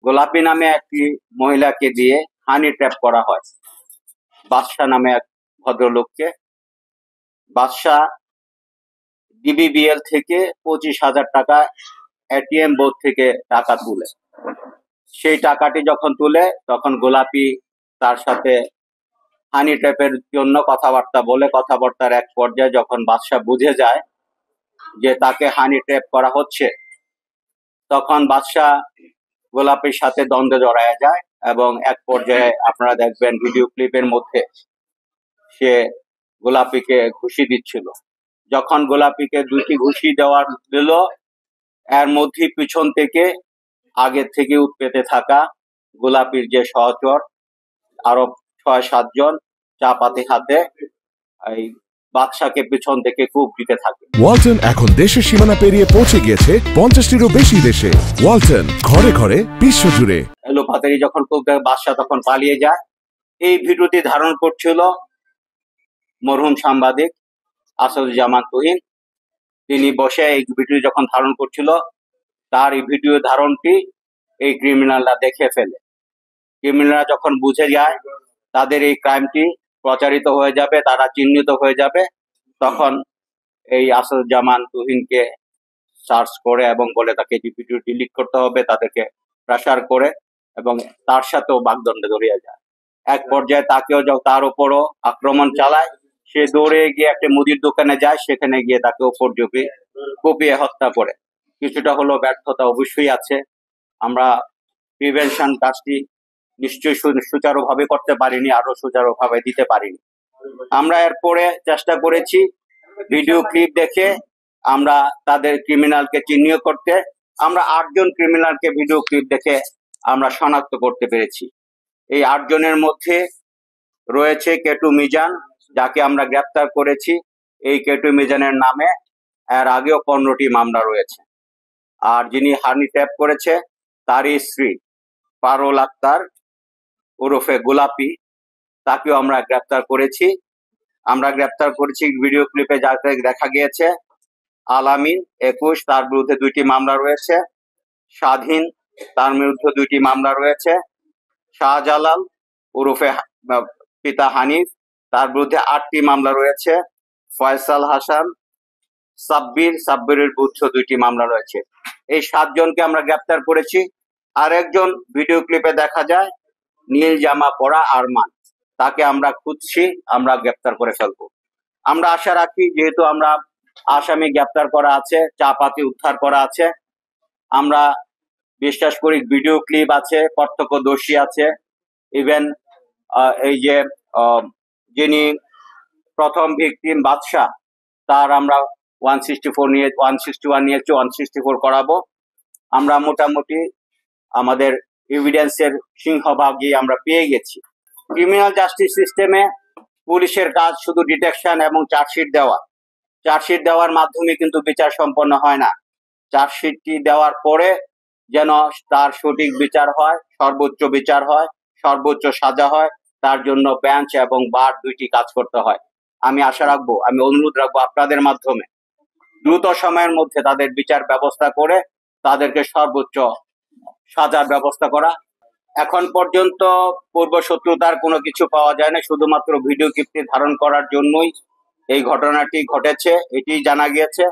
গোলাপী নামে একটি মহিলাকে দিয়ে হানি ট্র্যাপ করা হয় বাদশাহ নামে এক ভদ্রলোককে। বাদশাহ ডিবিবিএল থেকে 25,000 টাকা এটিএম বোর্ড থেকে টাকা তুলে। সেই টাকাটি যখন তুলে তখন গোলাপী তার সাথে হানি ট্র্যাপের জন্য কথাবার্তা বলে। কথাবার্তার এক পর্যায়ে যখন বাদশাহ বুঝে যায় যে তাকে হানি ট্র্যাপ করা হচ্ছে, তখন বাদশাহ গোলাপীর সাথে দ্বন্দ্বে জড়ায় যায় এবং এক পর্যায়ে আপনারা দেখবেন ভিডিও ক্লিপের মধ্যে সে গোলাপীকে ঘুষি দিচ্ছিল। যখন গোলাপীকে 2টি ঘুষি দিল, এর মধ্যে পিছন থেকে আগে থেকে উৎপেতে থাকা গোলাপীর যে সহচর আরো 6-7 জন চাপাতি হাতে এই বাদশাকে পিছন থেকে কূপ দিতে থাকে। ওয়ালটন এখন দেশের সীমানা পেরিয়ে পৌঁছে গিয়েছে 50টিরও বেশি দেশে। ওয়ালটন, ঘরে ঘরে বিশ্বজুড়ে। এলোপাতারি যখন কূপ দেয় বাদশা তখন পালিয়ে যায়। এই ভিডিওটি ধারণ করছিল মরহুম সাংবাদিক আসাদুজ্জামান তুহিন। তিনি বসে এই ভিডিও যখন ধারণ করছিল, তার এই ভিডিও ধারণটি এই ক্রিমিনালরা দেখে ফেলে। ক্রিমিনালরা যখন বুঝে যায় তাদের এই ক্রাইমটি প্রচারিত হয়ে যাবে, তারা চিহ্নিত হয়ে যাবে, তখন এই আসাদুজ্জামান তুহিনকে সার্চ করে এবং বলে তাকে ভিডিও ডিলিট করতে হবে, তাদেরকে প্রেসার করে এবং তার সাথেও বাগদণ্ডে জড়িয়ে যায়। এক পর্যায়ে তাকেও তার উপরও আক্রমণ চালায়। সে দৌড়ে গিয়ে একটা মুদির দোকানে যায়, সেখানে গিয়ে তাকে উপর কুপিয়ে হত্যা করে। কিছুটা হলো ব্যর্থতা অবশ্যই আছে। আমরা প্রিভেনশন কাজটি নিশ্চয়ই সুচারুভাবে করতে পারিনি, আরো সুচারুভাবে দিতে পারিনি। আমরা এরপরে চেষ্টা করেছি ভিডিও ক্লিপ দেখে আমরা তাদের ক্রিমিনালকে চিহ্নিত করতে। আমরা 8 জন ক্রিমিনালকে ভিডিও ক্লিপ দেখে আমরা শনাক্ত করতে পেরেছি। এই 8 জনের মধ্যে রয়েছে কেটু মিজান, যাকে আমরা গ্রেপ্তার করেছি। এই কেটু মিজানের নামে এর আগেও 15টি মামলা রয়েছে। আর যিনি হানি ট্র্যাপ করেছে তারই স্ত্রী পারুল আক্তার ওরফে গোলাপী, তাকেও আমরা গ্রেপ্তার করেছি। ভিডিও ক্লিপে যাতে দেখা গিয়েছে আলামিন 21, তার বিরুদ্ধে 2টি মামলা রয়েছে। স্বাধীন, তার বিরুদ্ধে 2টি মামলা রয়েছে। শাহজালাল ওরফে পিতা হানিফ, তার বিরুদ্ধে 8টি মামলা রয়েছে। ফয়সাল হাসান, সাব্বিরের বিরুদ্ধে 2টি মামলা রয়েছে। এই 7 জনকে আমরা গ্রেপ্তার করেছি। আরেকজন ভিডিও ক্লিপে দেখা যায় নীল জামা পরা আরমান, তাকে আমরা খুঁজছি, আমরা গ্রেপ্তার করে ফেলবো। আমরা আশা রাখি, যেহেতু আমরা আসামি গ্রেপ্তার করা আছে, চাপাতি উদ্ধার করা আছে, আমরা বিশ্বাস করি ভিডিও ক্লিপ আছে, প্রত্যক্ষদর্শী আছে। ইভেন এই যে যিনি প্রথম ভিকটিম বাদশাহ, তার আমরা 161 নিয়েছি, 164 করাবো। আমরা মোটামুটি আমাদের এভিডেন্সের সিংহভাগই আমরা পেয়ে গেছি। ক্রিমিনাল জাস্টিস সিস্টেমে পুলিশের কাজ শুধু ডিটেকশন এবং চার্জশিট দেওয়া। চার্জশিট দেওয়ার মাধ্যমে কিন্তু বিচার সম্পন্ন হয় না। চার্জশিটটি দেওয়ার পরে যেন তার সঠিক বিচার হয়, সর্বোচ্চ বিচার হয়, সর্বোচ্চ সাজা হয়, তার জন্য বেঞ্চ এবং বার 2টি কাজ করতে হয়। আমি আশা রাখবো, আমি অনুরোধ রাখবো আপনাদের মাধ্যমে দ্রুত সময়ের মধ্যে তাদের বিচার ব্যবস্থা করে তাদেরকে সর্বোচ্চ সাজার ব্যবস্থা করা। এখন পর্যন্ত পূর্ব শত্রুতার কোনো কিছু পাওয়া যায় না, শুধুমাত্র ভিডিও ক্লিপটি ধারণ করার জন্যই এই ঘটনাটি ঘটেছে, এটি জানা গিয়েছে।